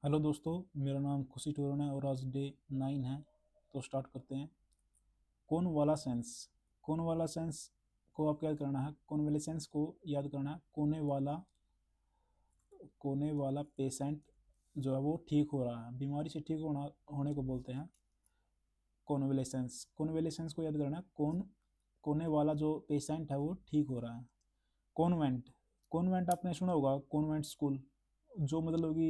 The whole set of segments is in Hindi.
हेलो दोस्तों, मेरा नाम खुशी टोरन है और आज डे 9 है। तो स्टार्ट करते हैं। कौन वाला सेंस। कौन वाला सेंस को आपको याद करना है। कौन वाले सेंस को याद करना है। कोने वाला पेशेंट जो है वो ठीक हो रहा है, बीमारी से ठीक होने को बोलते हैं कॉन्वेलेसेंस। कॉन्वेलेसेंस को याद करना है। कोने वाला जो पेशेंट है वो ठीक हो रहा है। कॉन्वेंट। कॉन्वेंट आपने सुना होगा, कॉन्वेंट स्कूल। जो मतलब कि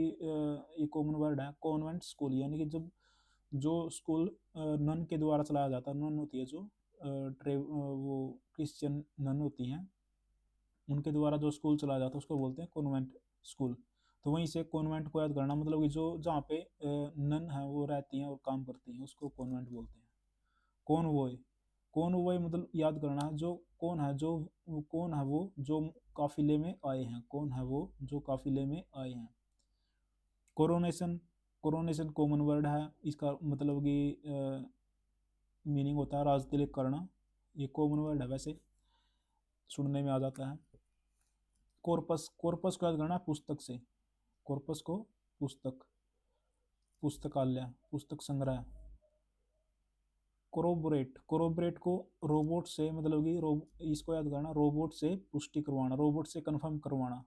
ये कॉमन वर्ड है, कॉन्वेंट स्कूल, यानी कि जब जो स्कूल नन के द्वारा चलाया जाता है। नन होती है जो वो क्रिश्चियन नन होती हैं, उनके द्वारा जो स्कूल चलाया जाता है उसको बोलते हैं कॉन्वेंट स्कूल। तो वहीं से कॉन्वेंट को याद करना, मतलब कि जो जहाँ पे नन है वो रहती हैं और काम करती हैं, उसको कॉन्वेंट बोलते हैं। कॉनवॉय। कॉनवॉय मतलब याद करना है, जो कौन है वो जो काफिले में आए हैं। कौन है वो जो काफिले में आए हैं। कोरोनेशन। कोरोनेशन कॉमन वर्ड है, इसका मतलब कि मीनिंग होता है राज तिलक करना। ये कॉमन वर्ड है, वैसे सुनने में आ जाता है। कॉर्पस। कॉर्पस को याद करना पुस्तक से। कॉर्पस को पुस्तक, पुस्तकालय, पुस्तक संग्रह। कोरोबोरेट। कोरोबोरेट को रोबोट से मतलब कि इसको याद करना, रोबोट से पुष्टि करवाना, रोबोट से कंफर्म करवाना।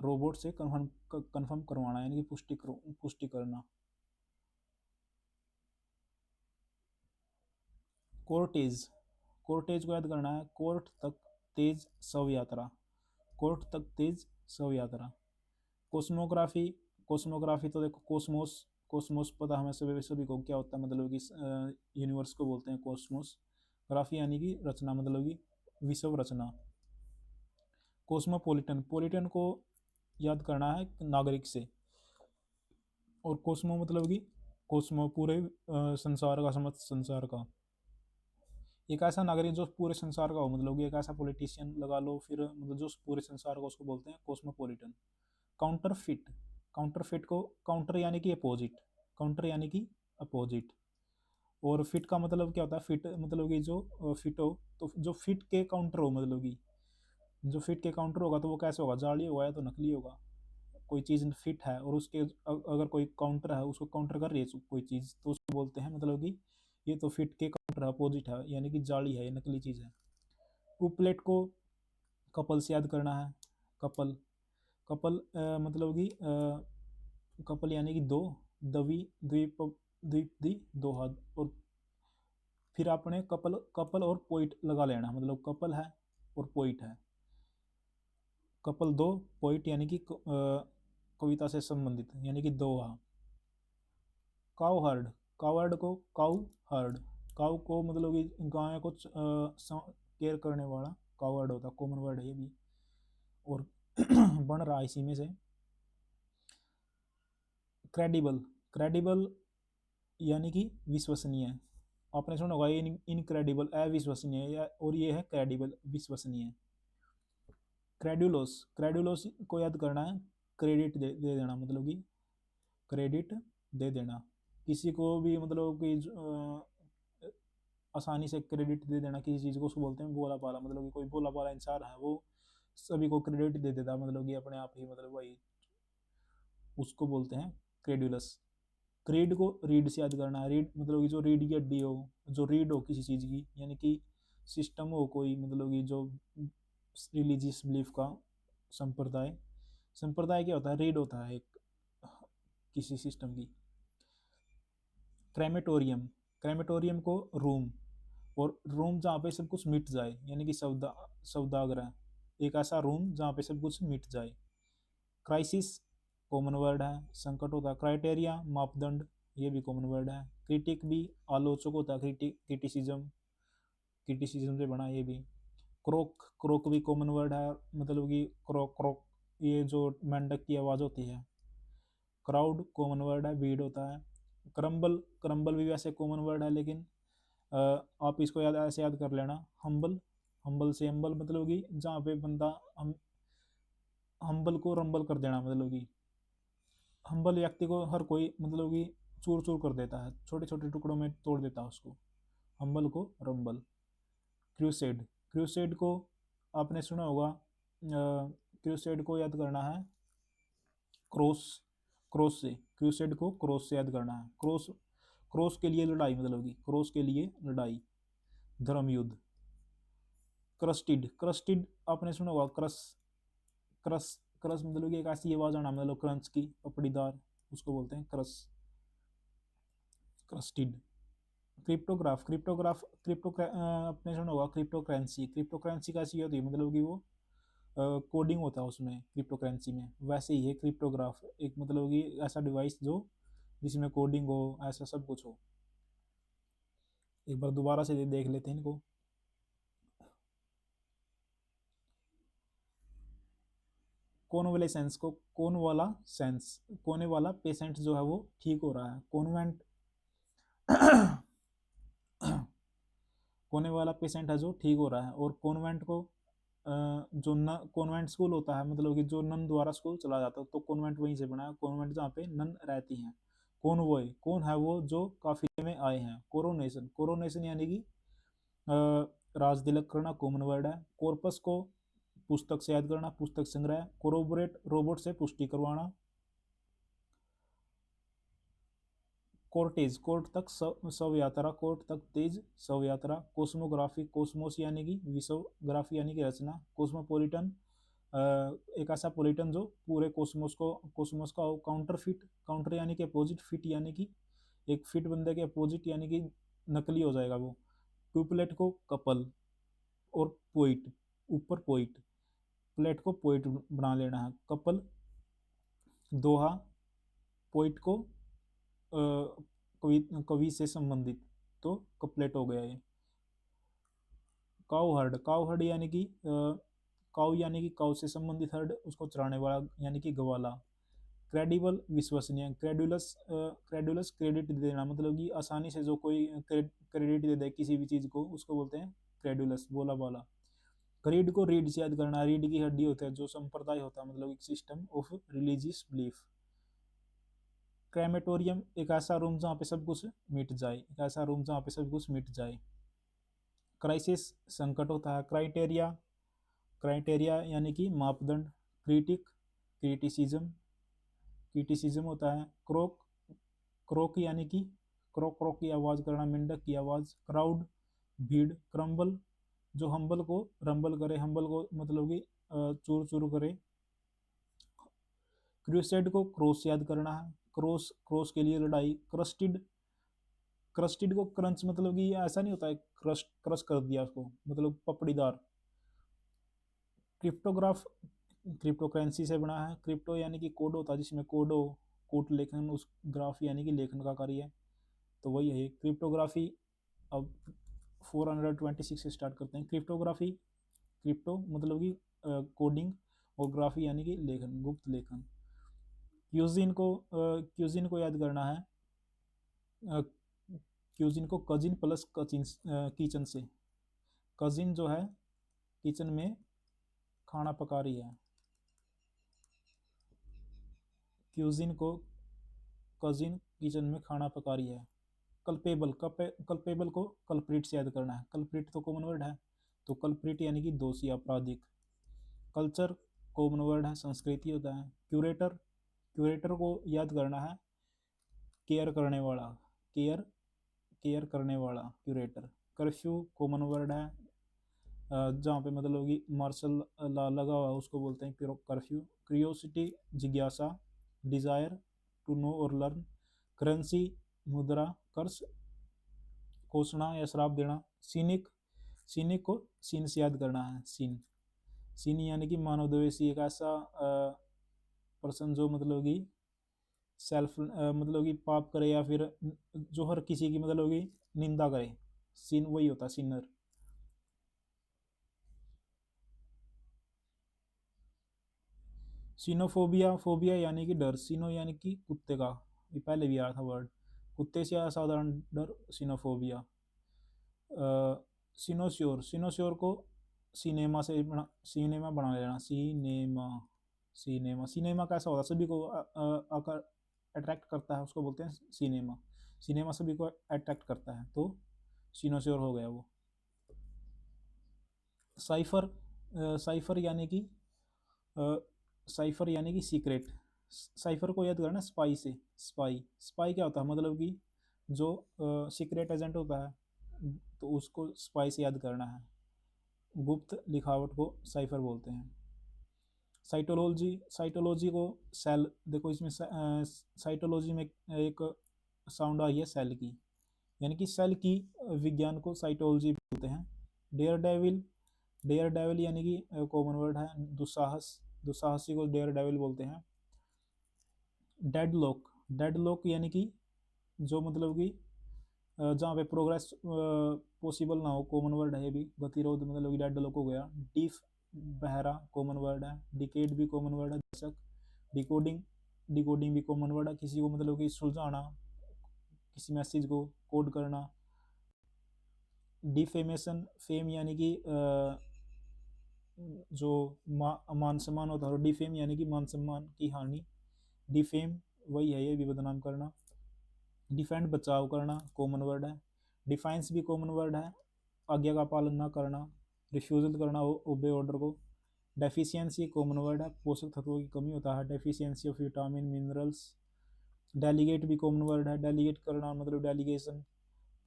रोबोट से कंफर्म करवाना यानी कि पुष्टि करना। कोर्टेज। कोर्टेज को याद करना है, कोर्ट तक तेज शव यात्रा। कोर्ट तक तेज शव यात्रा। कोस्मोग्राफी। कोस्मोग्राफी तो देखो, कोस्मोस। कोस्मोस पता हमें सभी को क्या होता है, मतलब कि यूनिवर्स को बोलते हैं कोस्मोस। ग्राफी यानी कि रचना, मतलब कि विश्व रचना। कोस्मोपोलिटन। पोलिटन को याद करना है नागरिक से। और कोस्मो मतलब कि कोस्मो पूरे संसार का, समझ संसार का। एक ऐसा नागरिक जो पूरे संसार का हो, मतलब कि एक ऐसा पॉलिटिशियन लगा लो, फिर मतलब जो पूरे संसार का, उसको बोलते हैं कोस्मोपोलिटन। काउंटरफिट। काउंटरफिट को काउंटर यानी कि अपोजिट। काउंटर यानी कि अपोजिट। और फिट का मतलब क्या होता है, फिट मतलब कि जो फिट हो, तो जो फिट के काउंटर हो, मतलब कि जो फिट के काउंटर होगा तो वो कैसे होगा, जाली होगा या तो नकली होगा। कोई चीज़ फिट है और उसके अगर कोई काउंटर है, उसको काउंटर कर रही है कोई चीज़, तो उसको बोलते हैं मतलब कि ये तो फिट के काउंटर अपोजिट है, यानी कि जाली है, ये नकली चीज़ है। कुपलेट को कपल से याद करना है। कपल। कपल मतलब कि कपल यानी कि दो। दवी द्वीप, द्वीप दी दो हाथ। और फिर आपने कपल कपल और पोइट लगा लेना, मतलब कपल है और पोइट है। कपल दो, पोइट यानी कि कविता से संबंधित, यानी कि दोहा। Cow herd. काउ हर्ड को काउ हर्ड। काउ को मतलब कि गाय को केयर करने वाला काउ हर्ड होता है, कॉमन वर्ड है ये भी। और बन रहा है इसी में से। क्रेडिबल। क्रेडिबल यानी कि विश्वसनीय। आपने सुना होगा इनक्रेडिबल अविश्वसनीय, और ये है क्रेडिबल विश्वसनीय। क्रेडुलोस। क्रेडुलोस को याद करना है, क्रेडिट दे देना, मतलब कि क्रेडिट दे देना किसी को भी, मतलब कि आसानी से क्रेडिट दे देना किसी चीज़ को, उसको बोलते हैं बोला पाला। मतलब कि कोई बोला पाला इंसान है, वो सभी को क्रेडिट दे देता, मतलब कि अपने आप ही, मतलब वही, उसको बोलते हैं क्रेडुलस। क्रीड को रीड से याद करना है। रीड मतलब कि जो रीड की हड्डी हो, जो रीड हो किसी चीज़ की, यानी कि सिस्टम हो कोई, मतलब कि जो रिलीजियस बिलीफ का संप्रदाय। संप्रदाय क्या होता है, रीड होता है एक किसी सिस्टम की। क्रेमेटोरियम। क्रेमेटोरियम को रूम, और रूम जहाँ पे सब कुछ मिट जाए, यानी कि सौदागृह, एक ऐसा रूम जहाँ पे सब कुछ मिट जाए। क्राइसिस कॉमन वर्ड है, संकट होता है। क्राइटेरिया मापदंड, ये भी कॉमन वर्ड है। क्रिटिक भी आलोचक होता है, क्रिटिसिज्म, क्रिटिसिज्म से बना ये भी। क्रोक। क्रोक भी कॉमन वर्ड है, मतलब कि क्रोक क्रोक, ये जो मेंढक की आवाज़ होती है। क्राउड कॉमन वर्ड है, भीड़ होता है। क्रम्बल। क्रम्बल भी वैसे कॉमन वर्ड है, लेकिन आप इसको ऐसे याद कर लेना, हम्बल। हम्बल से अम्बल, मतलब कि जहाँ पे बंदा हम हम्बल को रंबल कर देना, मतलब कि हम्बल व्यक्ति को हर कोई मतलब कि चूर चूर कर देता है, छोटे छोटे टुकड़ों में तोड़ देता है उसको, हम्बल को रंबल। क्रूसेड। क्रूसेड को आपने सुना होगा, क्रूसेड को याद करना है क्रॉस। क्रॉस से, क्रूसेड को क्रॉस से याद करना है। क्रॉस, क्रॉस के लिए लड़ाई मतलब कि क्रॉस के लिए लड़ाई, धर्म युद्ध। क्रस्टिड, क्रस्टिड आपने सुना होगा, क्रस, क्रस, क्रस मतलब कि एक ऐसी आवाज आना, मतलब क्रंच की, पपड़ीदार, उसको बोलते हैं क्रस, क्रस्टिड। क्रिप्टोग्राफ, क्रिप्टोग्राफ, आपने सुना होगा क्रिप्टो करेंसी, क्रिप्टो करेंसी कैसी होती है, मतलब कि वो कोडिंग होता है उसमें, क्रिप्टो करेंसी में। वैसे ही है क्रिप्टोग्राफ, एक मतलब कि ऐसा डिवाइस जो जिसमें कोडिंग हो, ऐसा सब कुछ हो। एक बार दोबारा से देख लेते हैं इनको। कॉन्वलेसेंस को, कौन वाला सेंस, कोने वाला पेशेंट जो है वो ठीक हो रहा है, कॉन्वेंट कोने वाला पेशेंट है जो ठीक हो रहा है। और कॉन्वेंट को जो न कॉन्वेंट स्कूल होता है, मतलब कि जो नन द्वारा स्कूल चला जाता है, तो कॉन्वेंट वहीं से बना है, कॉन्वेंट जहाँ पे नन रहती हैं। कॉन्वॉय, कौन है वो जो काफिले में आए हैं। कोरोनेशन, कोरोनेशन यानी कि राज तिलक करना, कॉमन वर्ड है। कॉर्पस को पुस्तक से याद करना, पुस्तक संग्रह। कोरोबोरेट, रोबोट से पुष्टि करवाना। कोर्टेज, कोर्ट तक शव यात्रा, कोर्ट तक तेज शव यात्रा। कोस्मोग्राफी, कोस्मोस यानी कि विश्वग्राफी यानी कि रचना। कोस्मोपोलिटन, एक ऐसा पोलिटन जो पूरे कोस्मोस का काउंटर फिट, काउंटर यानी कि अपोजिट, फिट यानी कि एक फिट बंदे के अपोजिट यानी कि नकली हो जाएगा वो। ट्यूपलेट को कपल। और पोइट, ऊपर पोइट, प्लेट को पोइट बना लेना है। कपल दोहा, पोइट को कवि, कवि से संबंधित, तो कपलेट हो गया ये। काउ हर्ड, काउ हर्ड यानी कि काउ यानी कि काउ से संबंधित, हर्ड उसको चराने वाला यानी कि गवाला। क्रेडिबल, विश्वसनीय। क्रेडुलस, क्रेडुलस क्रेडिट देना, मतलब कि आसानी से जो कोई क्रेडिट दे दे किसी भी चीज को, उसको बोलते हैं क्रेडुलस, बोला बाला। क्रीड को रीड से याद करना, रीड की हड्डी होता है, जो संप्रदाय होता है, मतलब एक system of religious belief. Crematorium, एक ऐसा रूम जहाँ पे सब कुछ मिट जाए, एक ऐसा रूम जहाँ पे सब कुछ मिट जाए। क्राइसिस, संकट होता है। क्राइटेरिया, क्राइटेरिया यानी कि मापदंड। क्रिटिक, क्रिटिसिज्म, क्रिटिसिज्म होता है। क्रोक, क्रोक यानी कि क्रोक, क्रोक की आवाज करना, मेंढक की आवाज। क्राउड, भीड़। क्रम्बल, जो हम्बल को रंबल करे, हम्बल को मतलब कि चूर चूर करे। क्रूसेड को क्रॉस याद करना है, क्रॉस, क्रॉस के लिए लड़ाई। क्रस्टिड, क्रस्टिड को क्रंच मतलब कि ऐसा नहीं होता है क्रश, क्रश कर दिया उसको, मतलब पपड़ीदार। क्रिप्टोग्राफ, क्रिप्टो करेंसी से बना है। क्रिप्टो यानी कि कोड होता है, जिसमें कोड हो, कोट लेखन, उस ग्राफ यानी कि लेखन का कार्य है, तो वही है क्रिप्टोग्राफी। अब 426 से स्टार्ट करते हैं। क्रिप्टोग्राफी, क्रिप्टो मतलब कि कोडिंग, और ग्राफी यानी कि लेखन, गुप्त लेखन। क्यूजिन को, क्यूजिन को याद करना है। क्यूजिन को कजिन प्लस कचिन, किचन से। कजिन जो है किचन में खाना पका रही है। क्यूजिन को कजिन किचन में खाना पका रही है। कल्पेबल, कल्पेबल को कल्प्रिट से याद करना है, कल्प्रिट तो कॉमन वर्ड है, तो कल्प्रिट यानी कि दोषी, आपराधिक। कल्चर कॉमन वर्ड है, संस्कृति होता है। क्यूरेटर, क्यूरेटर को याद करना है, केयर करने वाला, केयर, केयर करने वाला, क्यूरेटर। कर्फ्यू कॉमन वर्ड है, जहाँ पे मतलब कि मार्शल लॉ लगा हुआ है, उसको बोलते हैं कर्फ्यू। क्रियोसिटी, जिज्ञासा। डिजायर, टू नो और लर्न। करेंसी, मुद्रा, कर्ज, घोषणा या श्राप देना। सीनिक, सीनिक को सीन से याद करना है, सीन, सीन यानी कि मानव द्वेषी, एक ऐसा पर्सन जो मतलब कि सेल्फ, मतलब कि पाप करे, या फिर जो हर किसी की मतलब कि निंदा करे, सीन वही होता है, सिनर। सीनोफोबिया, फोबिया यानी कि डर, सीनो यानी कि कुत्ते का, ये पहले भी आया था वर्ड, कुत्ते से असाधारण डर, सीनोफोबिया। सिनोश्योर, सिनोश्योर को सिनेमा से बना, सिनेमा बना लेना, सिनेमा, सिनेमा, सिनेमा कैसा होता है, सभी को आकर अट्रैक्ट करता है, उसको बोलते हैं सिनेमा, सिनेमा सभी को अट्रैक्ट करता है, तो सिनोश्योर हो गया वो। साइफर, साइफर यानी कि, साइफर यानी कि सीक्रेट, साइफर को याद करना स्पाई से। स्पाई स्पाई क्या होता है, मतलब कि जो सीक्रेट एजेंट होता है, तो उसको स्पाई से याद करना है। गुप्त लिखावट को साइफर बोलते हैं। साइटोलॉजी, साइटोलॉजी को सेल, देखो इसमें साइटोलॉजी में एक साउंड आई है सेल की, यानी कि सेल की विज्ञान को साइटोलॉजी बोलते हैं। डेयर डेविल, डेयर डेविल यानी कि कॉमन वर्ड है, दुस्साहस, दुस्साहसी को डेयर डेविल बोलते हैं। डेडलॉक, डेडलॉक यानी कि जो मतलब कि जहाँ पे प्रोग्रेस पॉसिबल ना हो, कॉमन वर्ड है ये भी। गतिरोध मतलब कि डेडलॉक हो गया। डीफ, बहरा, कॉमन वर्ड है। डिकेड भी कॉमन वर्ड है, दशक। डिकोडिंग, डिकोडिंग भी कॉमन वर्ड है, किसी को मतलब कि सुलझाना, किसी मैसेज को कोड करना। डिफेमेशन, फेम यानी कि जो मान सम्मान होता है, और डिफेम यानी कि मान सम्मान की हानि। डिफेम वही है, ये भी बदनाम करना। डिफेंड, बचाव करना, कॉमन वर्ड है। डिफाइंस भी कॉमन वर्ड है, आज्ञा का पालन ना करना, रिफ्यूजल करना ओबे ऑर्डर को। डेफिशिएंसी कॉमन वर्ड है, पोषक तत्वों की कमी होता है, deficiency of vitamin minerals. Delegate भी कॉमन वर्ड है, डेलीगेट करना मतलब डेलीगेशन,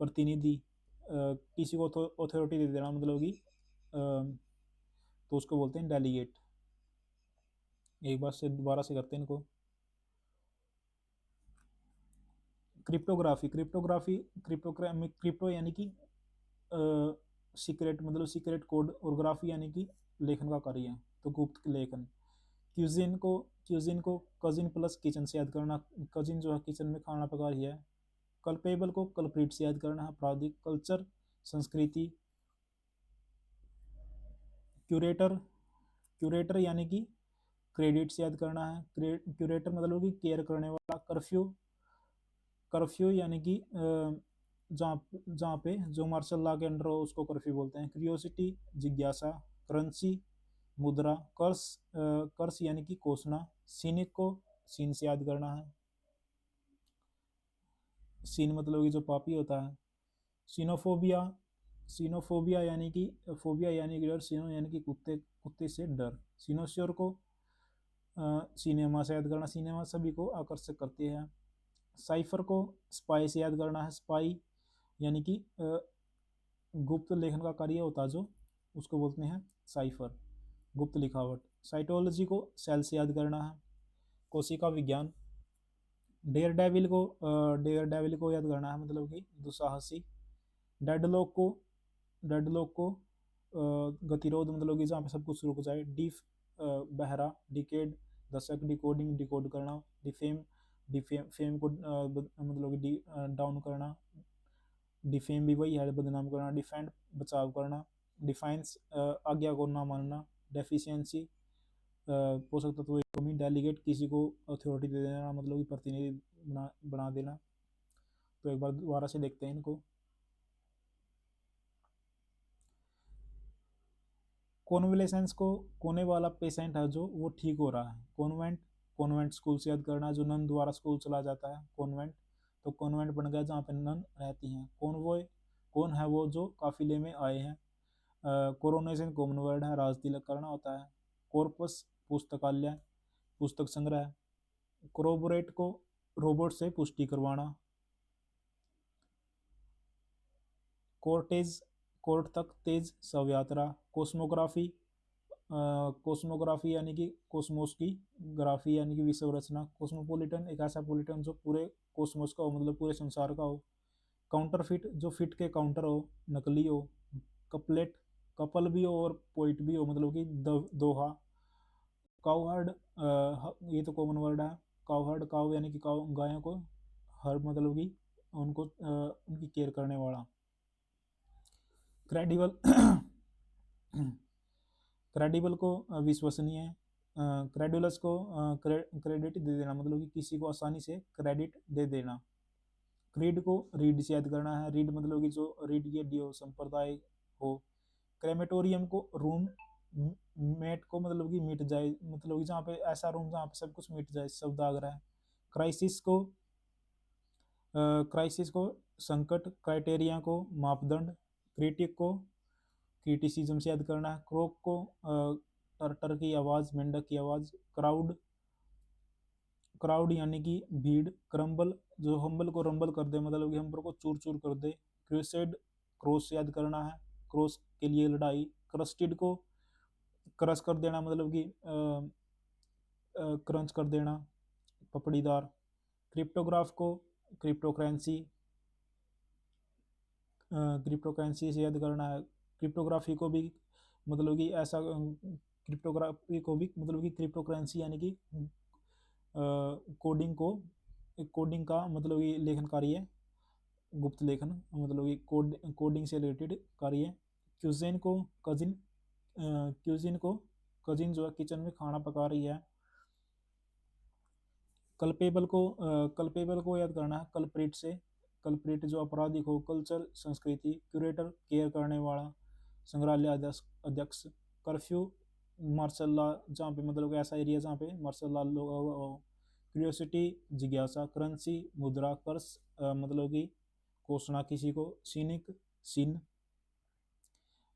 प्रतिनिधि, किसी को अथॉरिटी दे देना, मतलब कि तो उसको बोलते हैं डेलीगेट। एक बार से दोबारा से करते हैं इनको। क्रिप्टोग्राफी, क्रिप्टोग्राफी, क्रिप्टो यानी कि सीक्रेट, मतलब सीक्रेट कोड, और ग्राफी यानी कि लेखन का कार्य है, तो गुप्त लेखन। क्यूजिन को, क्यूजिन को कजिन प्लस किचन से याद करना, कजिन जो है किचन में खाना पका रही है। कल्पेबल को कल्प्रिट से याद करना है, अपराधी। कल्चर, संस्कृति। क्यूरेटर, क्यूरेटर यानी कि क्रेडिट से याद करना है, क्यूरेटर मतलब कि केयर करने वाला। कर्फ्यू, कर्फ्यू यानी कि जहाँ जहाँ पे जो मार्शल लॉ के अंडर हो उसको कर्फ्यू बोलते हैं। क्यूरियोसिटी, जिज्ञासा। करेंसी, मुद्रा। कर्स, कर्स यानी कि कोसना। सीनिक को सीन से याद करना है, सीन मतलब कि जो पापी होता है। सीनोफोबिया, सीनोफोबिया यानी कि फोबिया यानी कि डर, सीनो यानी कि कुत्ते, कुत्ते से डर। सीनोश्योर को सिनेमा से याद करना, सिनेमा सभी को आकर्षक करती है। साइफर को स्पाई से याद करना है, स्पाई यानी कि गुप्त लेखन का कार्य होता है जो, उसको बोलते हैं साइफर, गुप्त लिखावट। साइटोलॉजी को सेल से याद करना है, कोशिका विज्ञान। डेयर डेविल को डेयर डेविल को याद करना है, मतलब कि दुस्साहसी। डेडलॉक को, डेडलॉक को गतिरोध, मतलब कि जहाँ पे सब कुछ रुक जाए। डीफ, बहरा। डिकेड, दशक। डिकोडिंग, डिकोड करना। डिफेम, डिफेम फेम को मतलब कि डाउन करना। डिफेम भी वही है, बदनाम करना। डिफेंड, बचाव करना। डिफाइंस, आज्ञा को ना मानना। डेफिशिएंसी, पोषक तत्वों की कमी। डेलीगेट, किसी को अथॉरिटी दे देना, मतलब कि प्रतिनिधि बना देना। तो एक बार दोबारा से देखते हैं इनको। कॉन्वलेसेंस को, कोने वाला पेशेंट है जो वो ठीक हो रहा है। कॉन्वेंट, कॉन्वेंट स्कूल से याद करना, जो नन द्वारा स्कूल चला जाता है कॉन्वेंट, तो कॉन्वेंट बन गया जहाँ पे नन रहती हैं। कॉन्वॉय, कौन है वो जो काफिले में आए हैं। कोरोनेशन कॉमन वर्ड है, राज तिलक करना होता है। कॉर्पस, पुस्तकालय, पुस्तक संग्रह। कोरोबोरेट को रोबोट से पुष्टि करवाना। कोर्टेज, कोर्ट तक तेज शव यात्रा। कोस्मोग्राफी, कोस्मोग्राफी यानी कि कोस्मोस की, ग्राफी यानी कि विश्व रचना। कोस्मोपोलिटन, एक ऐसा पोलिटन जो पूरे कोस्मोस का हो, मतलब पूरे संसार का हो। काउंटरफिट, जो फिट के काउंटर हो, नकली हो। कपलेट, कपल भी हो और पोइट भी हो, मतलब कि दोहा। काउहर्ड, ये तो कॉमन वर्ड है। काउहर्ड, काउ यानी कि काउ, गायों को। हर मतलब कि उनको उनकी केयर करने वाला। क्रेडिबल, क्रेडिबल को विश्वसनीय। क्रेडुलस को क्रेडिट दे देना, मतलब कि किसी को आसानी से क्रेडिट दे देना। क्रीड को रीड से याद करना है, रीड मतलब कि जो रीड ये डी हो, संप्रदाय हो। क्रेमेटोरियम को रूम, मेट को मतलब कि मिट जाए, मतलब कि जहाँ पे ऐसा रूम जहाँ पे सब कुछ मिट जाए, शब्दाग्रह। क्राइसिस को, क्राइसिस को संकट। क्राइटेरिया को मापदंड। क्रिटिक को क्रिटिसिज्म से याद करना है। क्रोक को टर्टर की आवाज़, मेंढक की आवाज़। क्राउड, क्राउड यानी कि भीड़, क्रम्बल जो हम्बल को रंबल कर दे, मतलब कि हम्बर को चूर चूर कर दे। क्रूसेड क्रॉस याद करना है, क्रॉस के लिए लड़ाई। क्रस्टेड को क्रश कर देना, मतलब कि क्रंच कर देना, पपड़ीदार। क्रिप्टोग्राफ को क्रिप्टो करेंसी, क्रिप्टो करेंसी से याद करना है। क्रिप्टोग्राफी को भी मतलब कि ऐसा क्रिप्टोग्राफी को भी मतलब कि क्रिप्टो करेंसी यानी कि कोडिंग को, कोडिंग का मतलब ये लेखन कार्य, गुप्त लेखन, मतलब ये कोडिंग से रिलेटेड कार्य। क्यूजिन को कजिन, क्यूजिन को कजिन जो है किचन में खाना पका रही है। कल्पेबल को याद करना है कल्प्रिट से, कल्प्रिट जो अपराधी हो। कल्चर संस्कृति, क्यूरेटर केयर करने वाला, संग्रहालय अध्यक्ष। कर्फ्यू मार्शल लॉ, जहाँ पे मतलब ऐसा एरिया जहाँ पे मार्शल लॉ लोग। क्यूरियोसिटी जिज्ञासा। करेंसी मुद्रा। कर्स मतलब कि कोसना किसी को। सीनिक सीन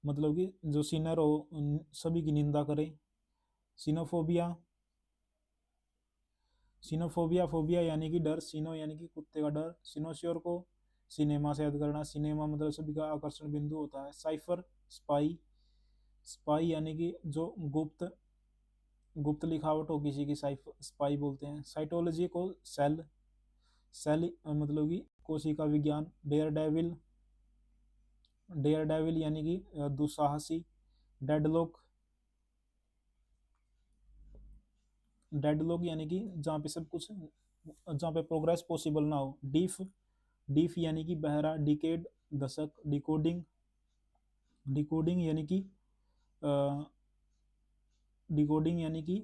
मतलब कि जो सीनर हो सभी की निंदा करे। सीनोफोबिया, सीनोफोबिया फोबिया यानी कि डर, सीनो यानी कि कुत्ते का डर। सिनोश्योर को सिनेमा से याद करना, सिनेमा मतलब सभी का आकर्षण बिंदु होता है। साइफर स्पाई, स्पाई यानी कि जो गुप्त गुप्त लिखावट हो किसी की, स्पाई बोलते हैं। साइटोलॉजी को सेल, सेल मतलब कि कोशिका विज्ञान। डेयर डेविल, डेयर डेविल यानी कि दुस्साहसी। डेडलॉक, डेडलॉक यानी कि जहाँ पे सब कुछ, जहाँ पे प्रोग्रेस पॉसिबल ना हो। डीफ, डीफ यानी कि बहरा। डिकेड दशक। डिकोडिंग, डिकोडिंग यानी कि डिकोडिंग यानी कि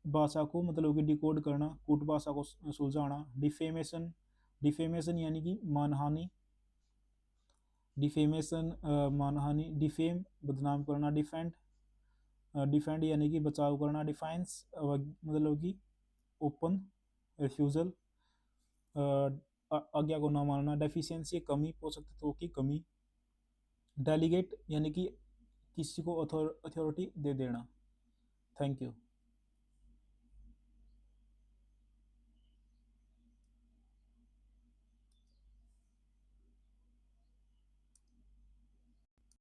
भाषा को मतलब कि डिकोड करना, कूट भाषा को सुलझाना। डिफेमेशन, डिफेमेशन यानी कि मानहानि, डिफेमेशन मानहानि। डिफेम बदनाम करना। डिफेंड, डिफेंड यानी कि बचाव करना। डिफाइंस मतलब कि ओपन, रिफ्यूजल आज्ञा को न मानना। डेफिशिएंसी कमी, पोषक तत्वों की कमी। डेलीगेट यानी कि किसी को अथॉरिटी दे देना। Thank you.